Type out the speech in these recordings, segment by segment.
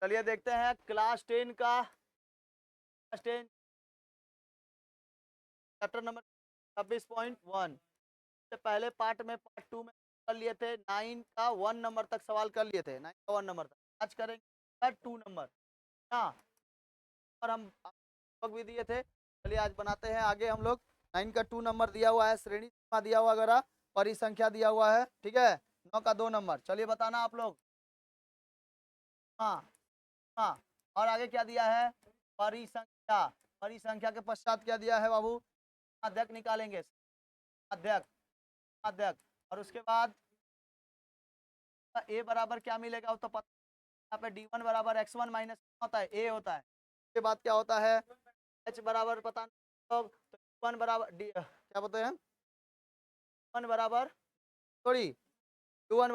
चलिए देखते हैं क्लास 10 का चैप्टर नंबर 26.1 से पहले पार्ट में पार्ट 2 में कर लिए थे 9 का 1 नंबर तक सवाल कर लिए थे 9 का 1 नंबर तक। आज करेंगे 2 नंबर ना, और हम लोग भी दिए थे। चलिए आज बनाते हैं आगे हम लोग। 9 का 2 नंबर दिया हुआ है, श्रेणी सीमा दिया हुआ वगैरह, परिसंख्या दिया हुआ है, ठीक है। 9 का 2 नंबर, चलिए बताना आप लोग। हाँ हाँ, और आगे क्या दिया है? परिसंख्या। परिसंख्या के पश्चात क्या दिया है बाबू? अध्यक निकालेंगे, अध्यक अध्यक। और उसके बाद ए बराबर क्या मिलेगा वो तो पता, यहाँ पे d1 बराबर x1 माइनस होता है, ए होता है। उसके बाद क्या होता है? h बराबर पता नहीं लोग, तो d1 बराबर क्या बोलते हैं, d1 बराबर सॉरी u1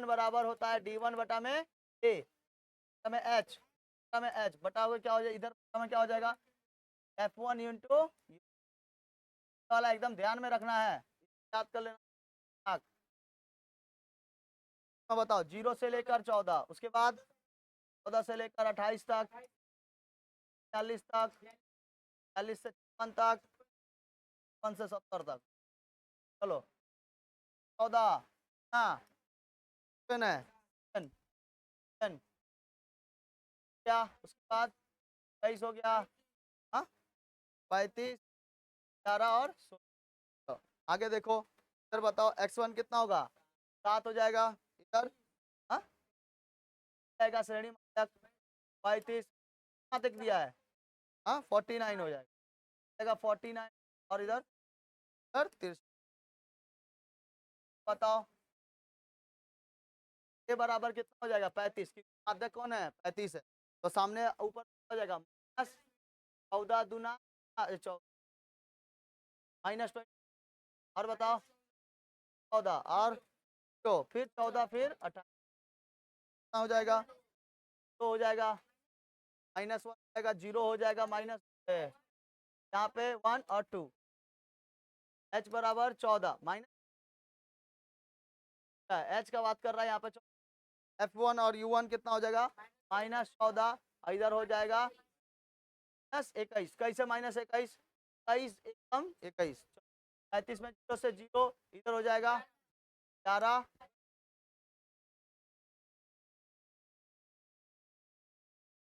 बराबर होता है d1 बटा में a में h बटा में h बटा हुए क्या हो जाएगा इधर में क्या हो जाएगा f1 इंटू वाला, एकदम ध्यान में रखना है, याद कर लेना। बताओ 0 से लेकर 14, उसके बाद 14 से लेकर 28 तक, 40 तक, 40 से 56 तक, 55 से 70 तक। चलो 14 हाँ है 10 क्या, उसके बाद 23 हो गया, हाँ 35, 11 और 16। आगे देखो इधर बताओ x1 कितना होगा? 7 हो जाएगा इधर, हाँ जाएगा श्रेणी तक 35 तक दिया है, हाँ 49 हो जाएगा 49, और इधर इधर 30। बताओ ये बराबर कितना हो जाएगा? 35, क्योंकि आधा कौन है? 35 है, तो सामने ऊपर हो जाएगा प्लस 14 दूना माइनस 20, और बताओ 14 और तो फिर 14 फिर 18 हो जाएगा, तो हो जाएगा -1 हो जाएगा, 0 हो जाएगा, माइनस यहाँ पे 1 और 2, h बराबर 14 माइनस h का बात कर रहा है यहाँ पे f1 और u1 कितना हो जाएगा? -14, इधर हो जाएगा -21, कैसे -21? 23 एकम 21, 35 में 0 से 0 इधर हो जाएगा 11,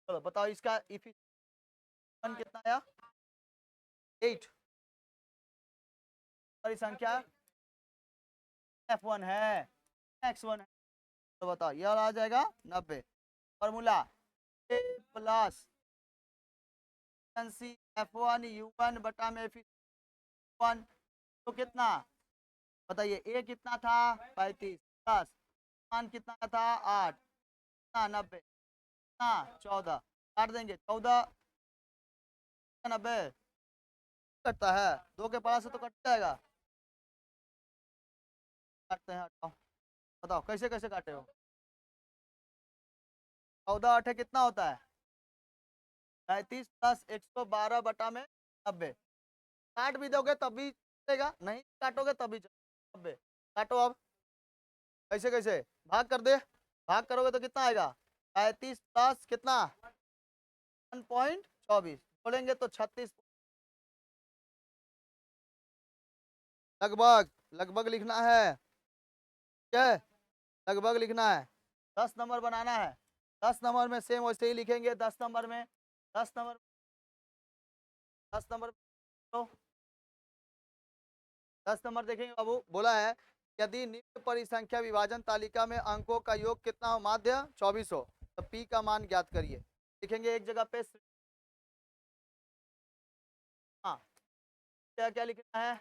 चलो बताओ इसका इफिशिएंट कितना आया? 8। सॉरी संख्या f1 है, x1 है, तो बताओ यह आ जाएगा 90। Formula a plus f1 u1 बटा में f1, तो कितना बताइए? a कितना था? 35 प्लस मान कितना था? 8, कितना 90, कितना 14, काट देंगे 14 90 कटता है, 2 के पास से तो कट जाएगा, काटते हैं हटाओ, बताओ कैसे कैसे काटे हो? 14 8 कितना होता है? 35 प्लस 112 बटा में 90, काट भी दोगे तब भी चलेगा, नहीं काटोगे तब भी चलेगा 90। काटो अब, कैसे कैसे भाग कर दे, भाग करोगे तो कितना आएगा? 35 प्लस कितना 1.24, बोलेंगे तो 36, लगभग लगभग लिखना है, क्या लगभग लिखना है। 10 नंबर बनाना है, 10 नंबर में सेम वैसे ही लिखेंगे। 10 नंबर में 10 नंबर 10 नंबर तो 10 नंबर देखेंगे बाबू, बोला है यदि निम्न परिसंख्या विभाजन तालिका में अंकों का योग कितना हो? माध्य 24 हो, तो p का मान ज्ञात करिए। लिखेंगे एक जगह पे, हाँ क्या क्या लिखना है?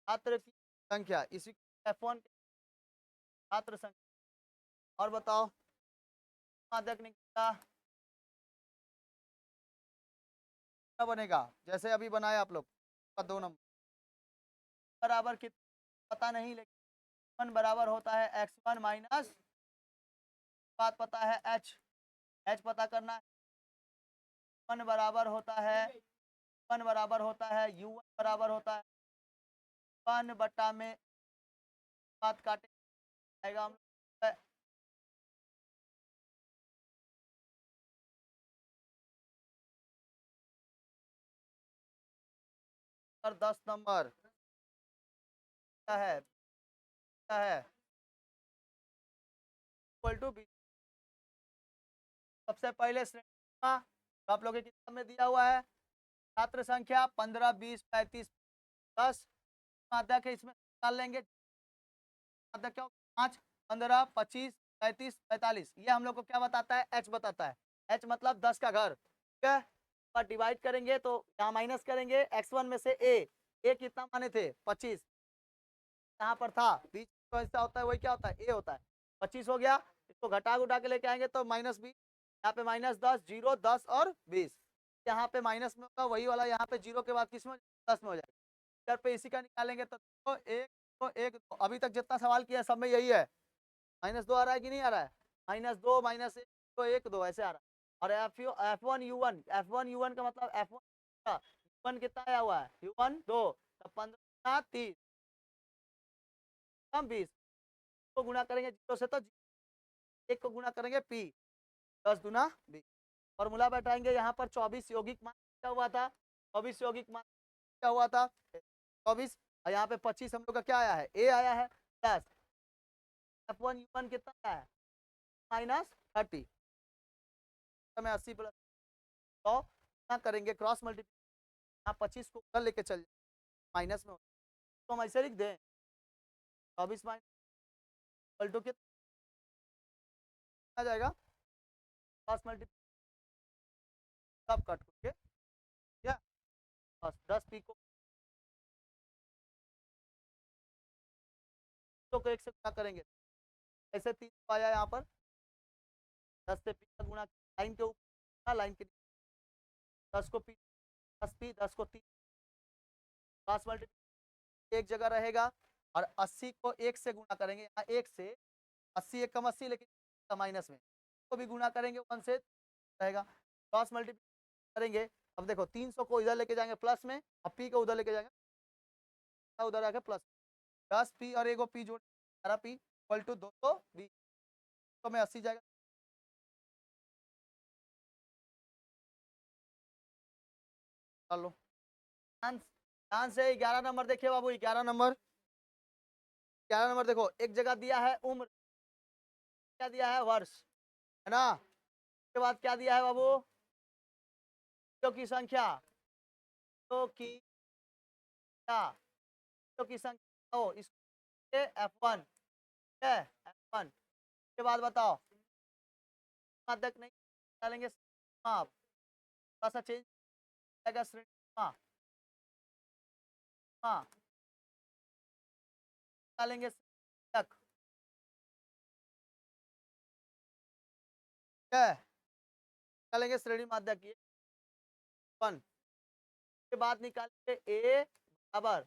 छात्र की संख्या, इसी f1 छात्र संख्या, और बताओ माध्यक निकला क्या बनेगा? जैसे अभी बनाया आप लोग का 2 नंबर बराबर कितना पता नहीं, लेकिन 1 बराबर होता है x1 माइनस, बात पता है h पता करना है। 1 बराबर होता है 1 बराबर होता है u1 बराबर होता है 1 बटा में, बात काटे जाएगा हम लेकर 10 नंबर क्या है, क्या है इक्वल टू 20। सबसे पहले श्रेणी का तो आप लोगों की किताब में दिया हुआ है छात्र संख्या 15, 20, 35, 10 माध्यक है, इसमें निकाल लेंगे। माध्यक क्या 5, 15, 25, 35, 45, ये हम लोग को क्या बताता है, एच बताता है। एच मतलब 10 का घर, ठीक है। पर डिवाइड करेंगे तो यहाँ माइनस करेंगे x1 में से ए कितना माने थे 25, यहाँ पर था बीच में हिस्सा होता है वही क्या होता है ए होता है, 25 हो गया। इसको घटा उठा के लेके आएंगे तो -20, यहाँ पे -10, 0, 10 और 20, यहाँ पे माइनस में होगा वही वाला, यहाँ पे 0 के बाद किस में 10 में हो जाएगा। इधर पे इसी का निकालेंगे तो एक तो एक दो। अभी तक जितना सवाल किया सब में यही है। -2 आ रहा है कि नहीं आ रहा है, -2 -1 तो 1 2 ऐसे आ रहा है। और F1 U1 का मतलब F1 का U1 कितना आया हुआ है, U1 2, तो 15 30 कम 20 को गुणा करेंगे 0 से तो 1 को गुणा करेंगे P 10 दूना 20। फॉर्मूला बैठाएंगे यहाँ पर 24 यौगिक मान क्या हुआ था, 24 यौगिक मान क्या हुआ था 24, और यहाँ पे 25 हम लोग का क्या आया है ए आया है, प्लस F1U1 कितना आया है -30, में 80 प्लस 100 क्या करेंगे क्रॉस मल्टीप्लाई, यहाँ 25 को उधर लेके चल माइनस में तो हम ऐसे लिख दें 24 माइनस इक्वल टू कितना आ जाएगा, क्रॉस मल्टीप्लाई सब कट करके क्या बस 10 पी को 1 से गुणा करेंगे, ऐसे 3 आया यहाँ पर 10 से पी का गुणा लाइन के ऊपर लाइन के 10 को पी 10 पी 10 को 3 क्रॉस मल्टीप्लाई एक जगह रहेगा, और 80 को 1 से गुणा करेंगे, यहाँ 1 से 80 एक कम 80 लेकिन माइनस में को भी गुणा करेंगे 1 से रहेगा, क्रॉस मल्टीप्लाई करेंगे। अब देखो 300 को इधर लेके जाएंगे प्लस में, अब पी को उधर लेके जाएंगे उधर आके प्लस 10 पी और एगो पी जोड़ 12 पी इक्वल टू 220 तो में 80 जाएगा। चलो ध्यान से 11 नंबर देखिए बाबू, 11 नंबर 11 नंबर देखो, एक जगह दिया है उम्र, क्या दिया है वर्ष, है ना, उसके बाद क्या दिया है बाबू तो की संख्या, तो की क्या तो की संख्या हो इसके F1 है F1 के बाद बताओ माध्यक नहीं डालेंगे आप थोड़ा सा चेंज आएगा श्रेणी हाँ डालेंगे तक क्या निकालेंगे श्रेणी माध्यक ये 1 के बाद निकालेंगे ए बराबर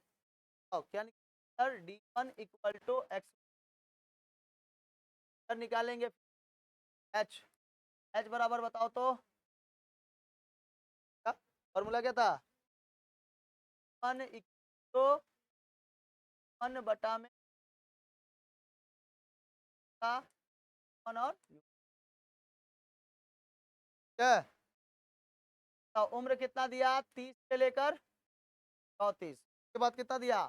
क्या निकालेंगे D1 इक्वल टू एक्स निकालेंगे एच बराबर बताओ तो क्या फॉर्मूला क्या था 1 इक्वल टू 1 बटा में का 1 और क्या तो उम्र कितना दिया 30 से लेकर 34, के बाद कितना दिया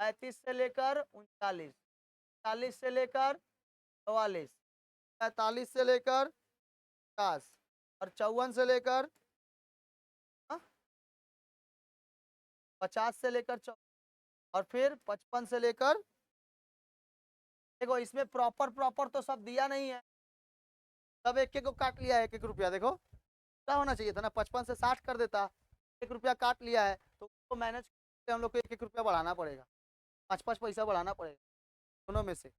35 से लेकर 39, 40 से लेकर 44, 45 से लेकर 50 और 54 से लेकर 50 से लेकर और फिर 55 से लेकर, देखो इसमें प्रॉपर तो सब दिया नहीं है, सब एक एक को काट लिया है 1 1 रुपया, देखो क्या होना चाहिए था ना 55 से 60 कर देता, 1 रुपया काट लिया है तो उसको मैनेज करके हम लोग को 1 1 रुपया बढ़ाना पड़ेगा, 5 5 पैसा बढ़ाना पड़ेगा, दोनों में से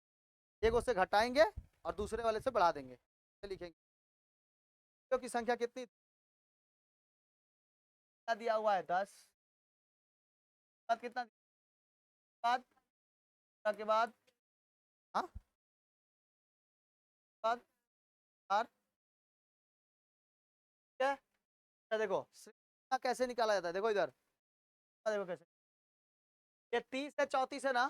एक उससे घटाएंगे और दूसरे वाले से बढ़ा देंगे, लिखेंगे की संख्या कितनी दिया हुआ है 10, बाद कितना बाद के बाद हाँ बाद 4 क्या देखो कैसे निकाला जाता है, देखो इधर देखो कैसे ये 30 से 34 है ना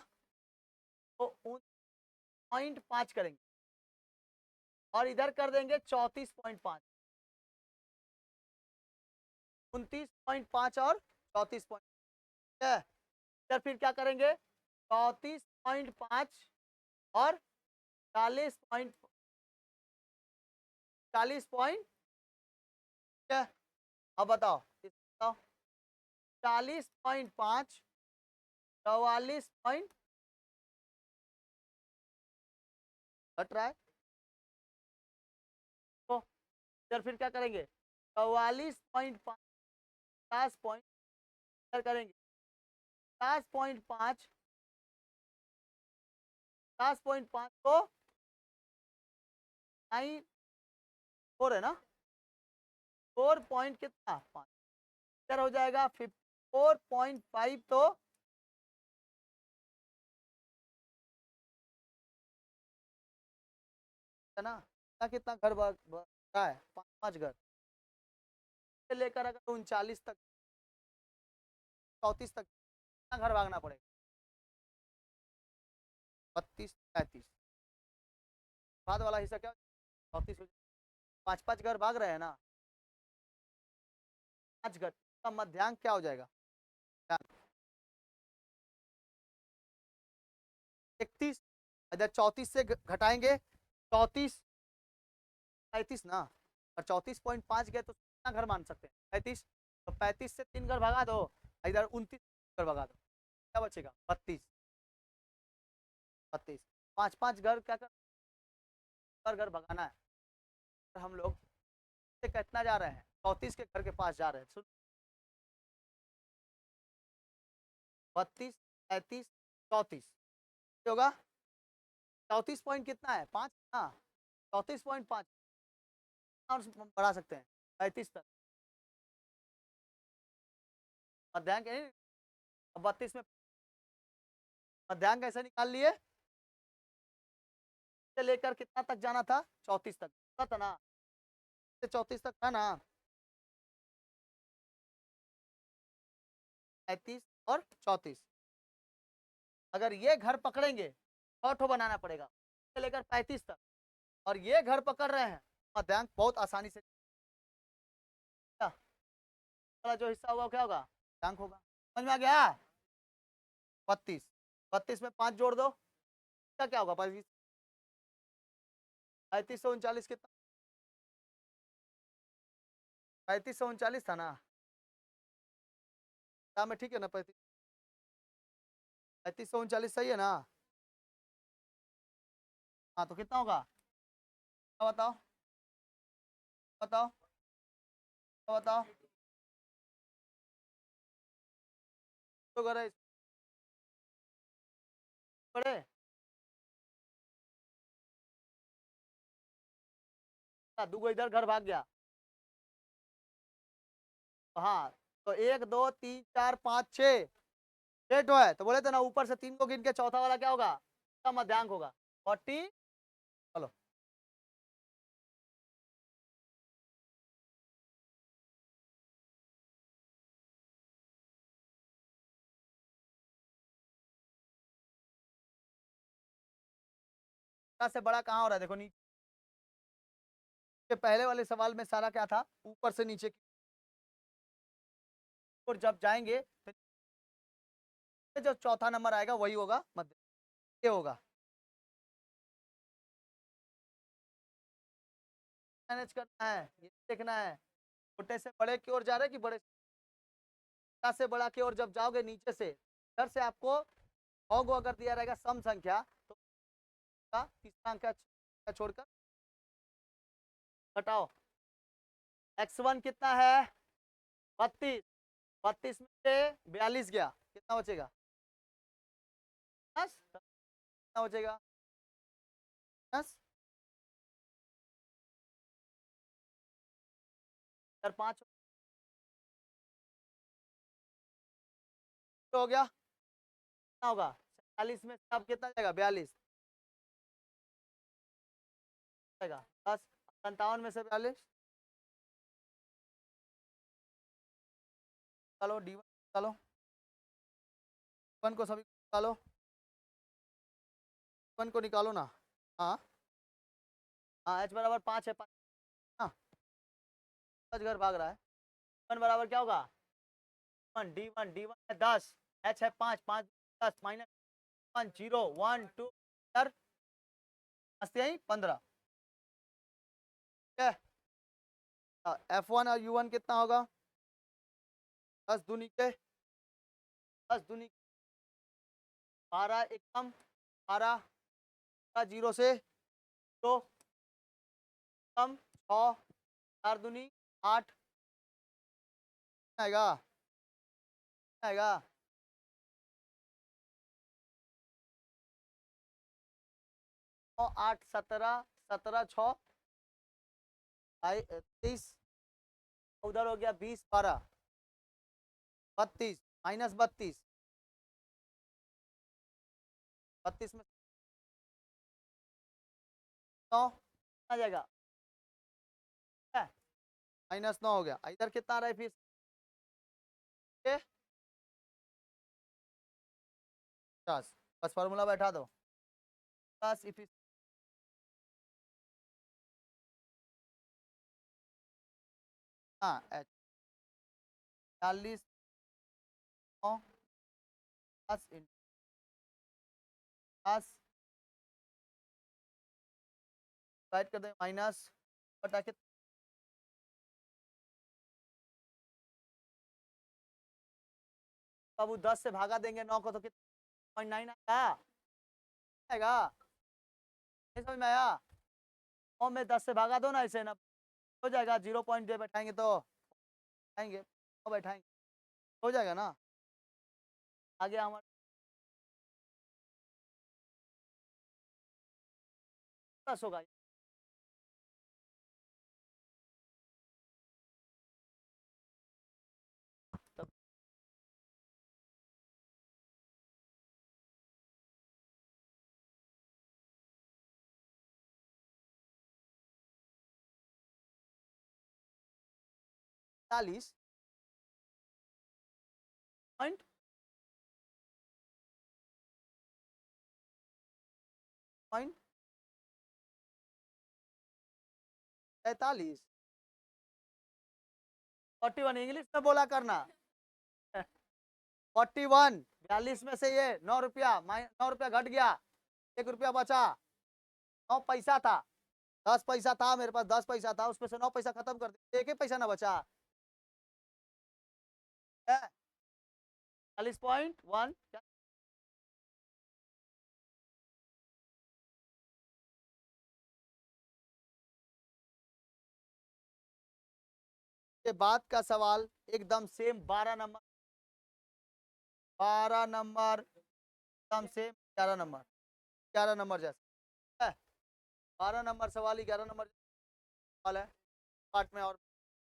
तो 0.5 करेंगे और इधर कर देंगे 34.5, 29.5 और 34. है। इधर फिर क्या करेंगे, 34.5 और 40 है। अब बताओ, 40.5 44 घट रहा है। तो इधर फिर क्या करेंगे, 44.5 50 करेंगे, 50.5 50.5 को 9 4 है ना, 4 पॉइंट कितना 5, इधर हो जाएगा 54.5। तो है ना, कितना घर रहा है, 5 घर से लेकर अगर 39 तक 34 तक कितना घर भागना पड़ेगा, 32 35, बाद वाला हिस्सा क्या 34 हो, 5 घर भाग रहे हैं ना, 5 घर का मध्यांक क्या हो जाएगा, 31। इधर 34 से घटाएंगे, 34 35 ना, और 34.5 गए तो कितना घर मान सकते हैं 35, तो 35 से 3 घर भगा दो, इधर 29 घर भगा दो, क्या बचेगा 32 32। 5 घर क्या कर घर भगाना है, हम लोग से कितना जा रहे हैं 34 के घर के पास जा रहे हैं, सुन 32 35 34 होगा, 34 पॉइंट कितना है 5, हाँ 34.5 और बढ़ा सकते हैं 35 तक, मध्यांक 32 में मध्यांक कैसे निकाल लिए, से लेकर कितना तक जाना था 34 तक था ना, 34 तक था ना, 35 और 34। अगर ये घर पकड़ेंगे 6 बनाना पड़ेगा से लेकर 35 तक, और ये घर पकड़ रहे हैं, मध्यांक बहुत आसानी से वाला जो हिस्सा होगा क्या होगा मध्यांक होगा, समझ में आ गया। 32 32 में 5 जोड़ दो, क्या क्या होगा 35 35 से 39 कितना, 35 से 39 था ना, क्या में ठीक है ना, 35 से 39 सही है ना, हाँ तो कितना होगा, बताओ बताओ बताओ, तो घर है बड़े, दूगो इधर घर भाग गया, तो हाँ तो 1 2 3 4 5 6 6 है, तो बोले थे ना ऊपर से 3 को गिन के चौथा वाला क्या होगा, इसका मध्यांक होगा 40। चलो से बड़ा कहाँ हो रहा है, देखो नीचे पहले वाले सवाल में सारा क्या था, ऊपर से नीचे की और जब जाएंगे तो जो चौथा नंबर आएगा वही होगा मध्य, ये होगा, मैनेज करना है, ये देखना है छोटे से बड़े की ओर जा रहे हैं कि बड़े से बड़ा की ओर जब जाओगे नीचे से इधर से आपको होग अगर दिया रहेगा सम संख्या तो तीसरा अंक छोड़कर घटाओ, x1 कितना है 32, 32 में से 42 गया, कितना बचेगा 10, कितना बचेगा 10, 5 हो गया, कितना होगा 40 में से अब कितना जाएगा 42 जाएगा 10, 57 में से 42 निकालो, D1 निकालो, वन को सभी निकालो, वन को निकालो ना, हाँ हाँ h बराबर 5 है, 5 हाँ 5 घर भाग रहा है, वन बराबर क्या होगा डी वन है 10, एच है 5, 5 10 माइनस 1 0 1 2 4 15। ठीक है, F1 और U1 कितना होगा? 10 दूनी के 10 दूनी 12 एकम 12 0 से 2 कम 6 4 दूनी 8 आएगा आएगा 9 8 17 17 6 23 उधर हो गया 20 12 32 माइनस 32 32 में 9 आ जाएगा माइनस 9 हो गया। इधर कितना आ रहा है फिर? 50। बस फॉर्मूला बैठा दो। 50 इफ हाँ 40 9 10 इंटू 10 डिवाइड कर दे माइनस बटा के अब 10 से भागा देंगे 9 को तो कितना 0.9 आएगा नहीं समझ में आया? 9 में 10 से भागा दो ना इसे ना हो जाएगा 0 पॉइंट दे बैठाएंगे तो आएंगे तो बैठाएंगे हो जाएगा ना। आगे हमारा 10 होगा तब 40 पॉइंट 43 41 इंग्लिश में बोला करना 41 42 में से ये 9 रुपया 9 रुपया घट गया 1 रुपया बचा 9 पैसा था 10 पैसा था मेरे पास 10 पैसा था उसमें से 9 पैसा खत्म कर दिया 1 ही पैसा ना बचा 40.1 के बाद का सवाल एकदम सेम 12 नंबर एकदम सेम 11 नंबर जैसे 12 नंबर सवाल 11 नंबर सवाल है पार्ट में और